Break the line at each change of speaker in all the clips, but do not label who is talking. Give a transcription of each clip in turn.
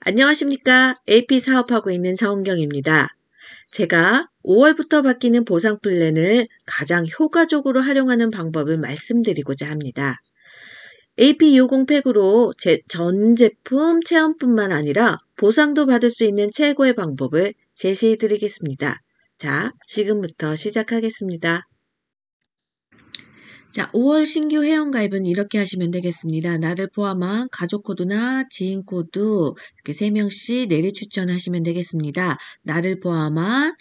안녕하십니까. AP 사업하고 있는 서은경입니다. 제가 5월부터 바뀌는 보상 플랜을 가장 효과적으로 활용하는 방법을 말씀드리고자 합니다. AP20 팩으로 전 제품 체험뿐만 아니라 보상도 받을 수 있는 최고의 방법을 제시해 드리겠습니다. 자, 지금부터 시작하겠습니다. 자, 5월 신규 회원가입은 이렇게 하시면 되겠습니다. 나를 포함한 가족 코드나 지인 코드 이렇게 3명씩 내리 추천하시면 되겠습니다. 나를 포함한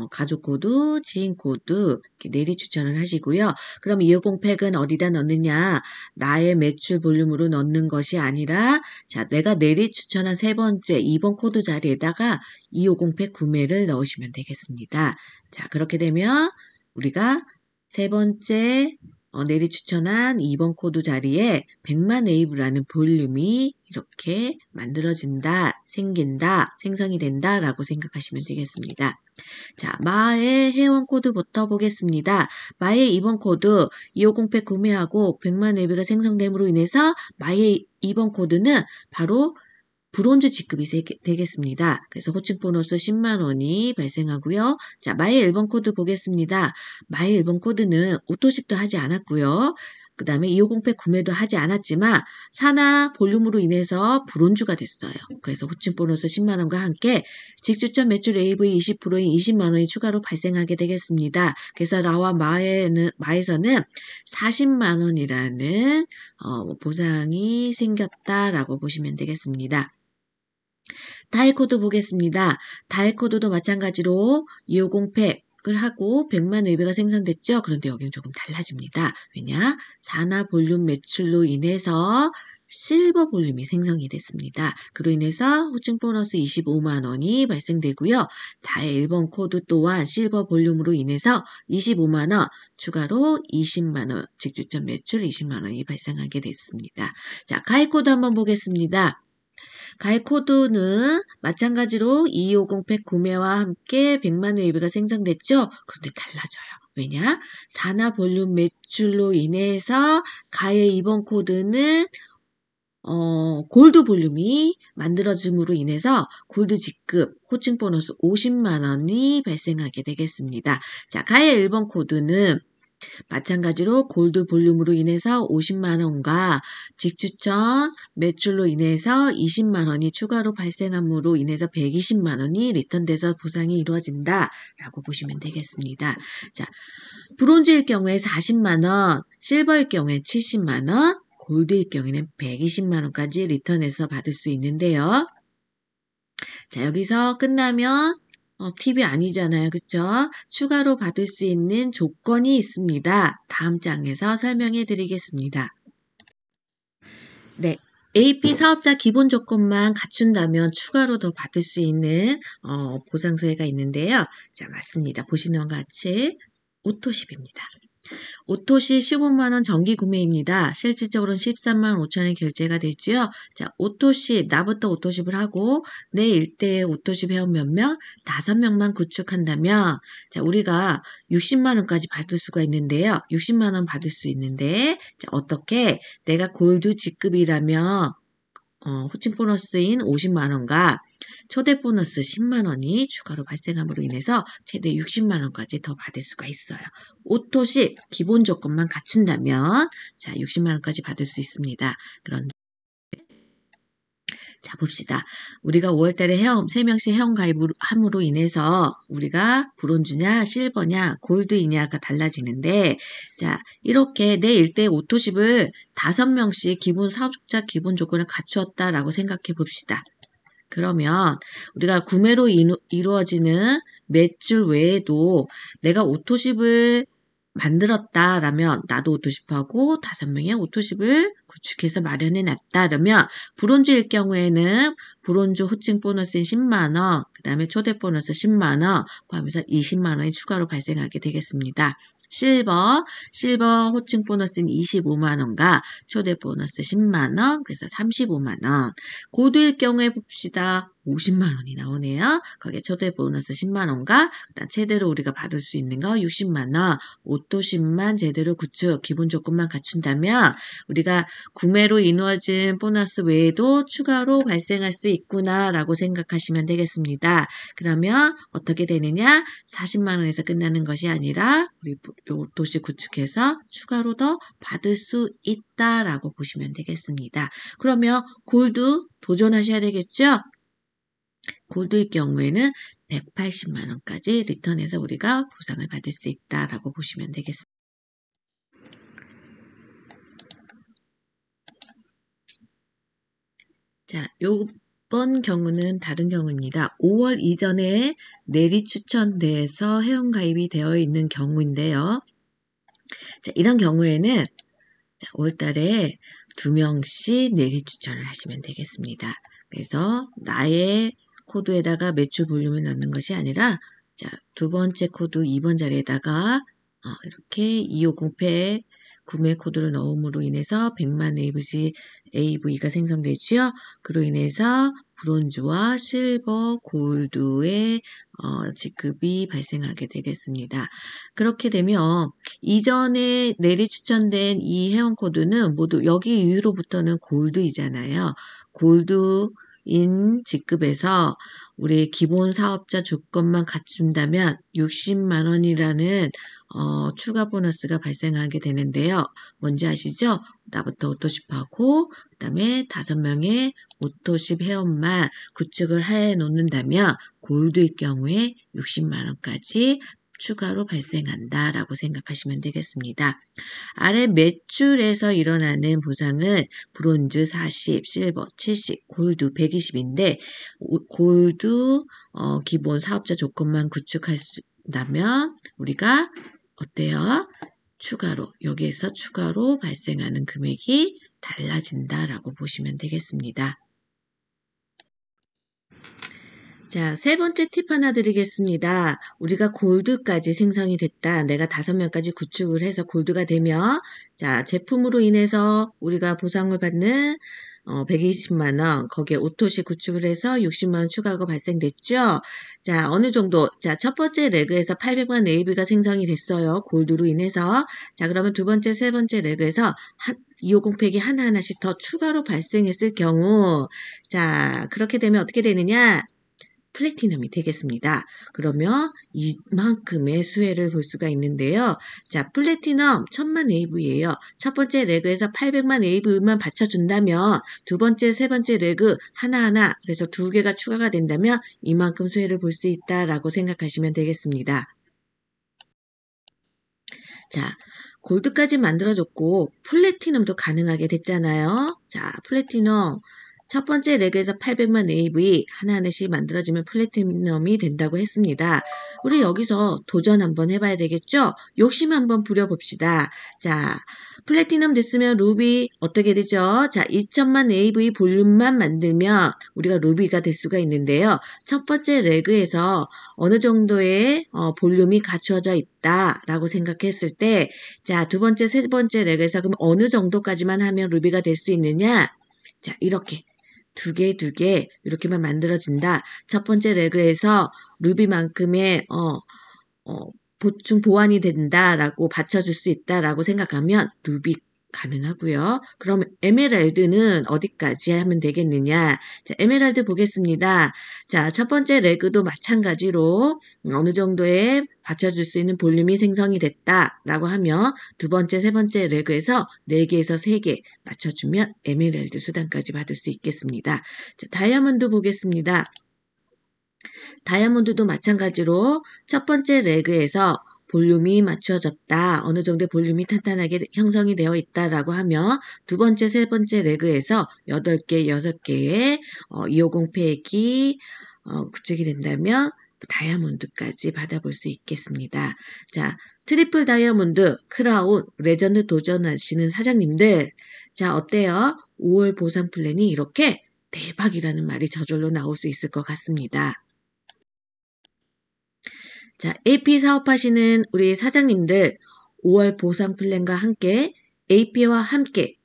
가족 코드, 지인 코드 이렇게 내리 추천을 하시고요. 그럼 250 팩은 어디다 넣느냐? 나의 매출 볼륨으로 넣는 것이 아니라 자, 내가 내리 추천한 세 번째 2번 코드 자리에다가 250 팩 구매를 넣으시면 되겠습니다. 자, 그렇게 되면 우리가 세 번째 내리 추천한 2번 코드 자리에 100만 웨이브라는 볼륨이 이렇게 만들어진다, 생긴다, 생성이 된다 라고 생각하시면 되겠습니다. 자, 마의 회원 코드부터 보겠습니다. 마의 2번 코드 250팩 구매하고 100만 웨이브가 생성됨으로 인해서 마의 2번 코드는 바로 브론즈 지급이 되겠습니다. 그래서 호칭 보너스 10만원이 발생하고요. 자, 마의 1번 코드 보겠습니다. 마의 1번 코드는 오토십도 하지 않았고요. 그 다음에 250팩 구매도 하지 않았지만 산하 볼륨으로 인해서 브론즈가 됐어요. 그래서 호칭 보너스 10만원과 함께 직주점 매출 AV 20%인 20만원이 추가로 발생하게 되겠습니다. 그래서 라와 마에서는 40만원이라는 보상이 생겼다라고 보시면 되겠습니다. 다이코드 보겠습니다. 다이코드도 마찬가지로 250팩을 하고 100만 웨이브가 생성됐죠. 그런데 여기는 조금 달라집니다. 왜냐? 산하 볼륨 매출로 인해서 실버 볼륨이 생성이 됐습니다. 그로 인해서 호칭 보너스 25만원이 발생되고요. 다의 1번 코드 또한 실버 볼륨으로 인해서 25만원, 추가로 20만원, 직주점 매출 20만원이 발생하게 됐습니다. 자, 가입코드 한번 보겠습니다. 가입 코드는 마찬가지로 2250 팩 구매와 함께 100만 웨이브가 생성됐죠? 그런데 달라져요. 왜냐? 산하 볼륨 매출로 인해서 가의 2번 코드는 골드 볼륨이 만들어짐으로 인해서 골드 직급 호칭 보너스 50만원이 발생하게 되겠습니다. 자, 가의 1번 코드는 마찬가지로 골드 볼륨으로 인해서 50만원과 직추천 매출로 인해서 20만원이 추가로 발생함으로 인해서 120만원이 리턴돼서 보상이 이루어진다라고 보시면 되겠습니다. 자, 브론즈일 경우에 40만원, 실버일 경우에 70만원, 골드일 경우에는 120만원까지 리턴해서 받을 수 있는데요. 자, 여기서 끝나면 팁이 아니잖아요. 그쵸? 추가로 받을 수 있는 조건이 있습니다. 다음 장에서 설명해 드리겠습니다. 네. AP 사업자 기본 조건만 갖춘다면 추가로 더 받을 수 있는 보상 소회가 있는데요. 자, 맞습니다. 보시는 것 같이 오토십입니다. 오토십 15만원 정기 구매입니다. 실질적으로는 13만 5천원 결제가 되고요. 자, 오토십, 나부터 오토십을 하고 내 일대의 오토십 회원 몇 명? 5명만 구축한다면 자, 우리가 60만원까지 받을 수가 있는데요. 60만원 받을 수 있는데 자, 어떻게? 내가 골드 직급이라면 호칭 보너스인 50만원과 초대 보너스 10만원이 추가로 발생함으로 인해서 최대 60만원까지 더 받을 수가 있어요. 오토십 기본 조건만 갖춘다면 자 60만원까지 받을 수 있습니다. 그런데 자 봅시다. 우리가 5월달에 3명씩 회원 가입함으로 인해서 우리가 브론즈냐 실버냐 골드이냐가 달라지는데 자 이렇게 내 일대 오토십을 5명씩 기본 사업자 기본 조건을 갖추었다라고 생각해 봅시다. 그러면 우리가 구매로 이루어지는 매출 외에도 내가 오토십을 만들었다라면 나도 오토십하고 5명의 오토십을 구축해서 마련해 놨다라면 브론즈일 경우에는 브론즈 호칭 보너스인 10만원 그 다음에 초대 보너스 10만원 포함해서 20만원이 추가로 발생하게 되겠습니다. 실버 호칭 보너스인 25만원과 초대 보너스 10만원, 그래서 35만원. 골드일 경우에 봅시다. 50만 원이 나오네요. 거기에 초대 보너스 10만 원과 그다음 최대로 우리가 받을 수 있는 거 60만 원, 오토십만 제대로 구축, 기본 조건만 갖춘다면 우리가 구매로 이루어진 보너스 외에도 추가로 발생할 수 있구나라고 생각하시면 되겠습니다. 그러면 어떻게 되느냐? 40만 원에서 끝나는 것이 아니라 우리 오토시 구축해서 추가로 더 받을 수 있다라고 보시면 되겠습니다. 그러면 골드 도전하셔야 되겠죠? 골드의 경우에는 180만 원까지 리턴해서 우리가 보상을 받을 수 있다라고 보시면 되겠습니다. 자, 요번 경우는 다른 경우입니다. 5월 이전에 내리 추천돼서 회원가입이 되어 있는 경우인데요. 자, 이런 경우에는 5월달에 2명씩 내리 추천을 하시면 되겠습니다. 그래서 나의 코드에다가 매출 볼륨을 넣는 것이 아니라 자, 두 번째 코드 2번 자리에다가 이렇게 250팩 구매 코드를 넣음으로 인해서 100만 AV가 생성되죠. 그로 인해서 브론즈와 실버, 골드의 지급이 발생하게 되겠습니다. 그렇게 되면 이전에 내리 추천된 이 회원 코드는 모두 여기 이후로부터는 골드이잖아요. 골드인 직급에서 우리 기본 사업자 조건만 갖춘다면 60만 원이라는 추가 보너스가 발생하게 되는데요. 뭔지 아시죠? 나부터 오토십하고 그 다음에 5명의 오토십 회원만 구축을 해 놓는다면 골드일 경우에 60만 원까지 추가로 발생한다라고 생각하시면 되겠습니다. 아래 매출에서 일어나는 보상은 브론즈 40, 실버 70, 골드 120인데 골드 기본 사업자 조건만 구축한다면 우리가 어때요? 추가로 여기에서 추가로 발생하는 금액이 달라진다라고 보시면 되겠습니다. 자, 세 번째 팁 하나 드리겠습니다. 우리가 골드까지 생성이 됐다. 내가 5명까지 구축을 해서 골드가 되면 자, 제품으로 인해서 우리가 보상을 받는 120만 원, 거기에 오토시 구축을 해서 60만 원 추가가 발생됐죠. 자, 어느 정도, 자, 첫 번째 레그에서 800만 AV가 생성이 됐어요. 골드로 인해서. 자, 그러면 두 번째, 세 번째 레그에서 250팩이 하나하나씩 더 추가로 발생했을 경우, 자, 그렇게 되면 어떻게 되느냐? 플래티넘이 되겠습니다. 그러면 이만큼의 수혜를 볼 수가 있는데요. 자, 플래티넘 1000만 AV예요. 첫 번째 레그에서 800만 AV만 받쳐준다면 두 번째, 세 번째 레그 하나하나 그래서 2개가 추가가 된다면 이만큼 수혜를 볼 수 있다라고 생각하시면 되겠습니다. 자, 골드까지 만들어줬고 플래티넘도 가능하게 됐잖아요. 자, 플래티넘 첫 번째 레그에서 800만 AV 하나하나씩 만들어지면 플래티넘이 된다고 했습니다. 우리 여기서 도전 한번 해봐야 되겠죠? 욕심 한번 부려봅시다. 자, 플래티넘 됐으면 루비 어떻게 되죠? 자, 2000만 AV 볼륨만 만들면 우리가 루비가 될 수가 있는데요. 첫 번째 레그에서 어느 정도의 볼륨이 갖추어져 있다라고 생각했을 때 자, 두 번째, 세 번째 레그에서 그럼 어느 정도까지만 하면 루비가 될 수 있느냐? 자, 이렇게. 두 개 이렇게만 만들어진다. 첫 번째 레그에서 루비만큼의 보충 보완이 된다라고 받쳐줄 수 있다라고 생각하면 루비 가능하고요. 그럼 에메랄드는 어디까지 하면 되겠느냐? 자, 에메랄드 보겠습니다. 자, 첫 번째 레그도 마찬가지로 어느 정도의 받쳐줄 수 있는 볼륨이 생성이 됐다라고 하면 두 번째, 세 번째 레그에서 4개에서 3개 맞춰주면 에메랄드 수단까지 받을 수 있겠습니다. 자, 다이아몬드 보겠습니다. 다이아몬드도 마찬가지로 첫 번째 레그에서 볼륨이 맞춰졌다. 어느 정도의 볼륨이 탄탄하게 형성이 되어 있다라고 하면 두 번째, 세 번째 레그에서 8개, 6개의 250팩이 구축이 된다면 다이아몬드까지 받아볼 수 있겠습니다. 자, 트리플 다이아몬드, 크라운, 레전드 도전하시는 사장님들, 자, 어때요? 5월 보상 플랜이 이렇게 대박이라는 말이 저절로 나올 수 있을 것 같습니다. 자, AP 사업하시는 우리 사장님들 5월 보상 플랜과 함께 AP와 함께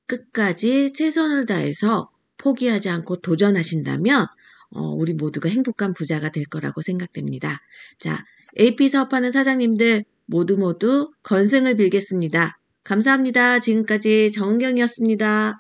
끝까지 최선을 다해서 포기하지 않고 도전하신다면 우리 모두가 행복한 부자가 될 거라고 생각됩니다. 자, AP 사업하는 사장님들 모두 건승을 빌겠습니다. 감사합니다. 지금까지 정은경이었습니다.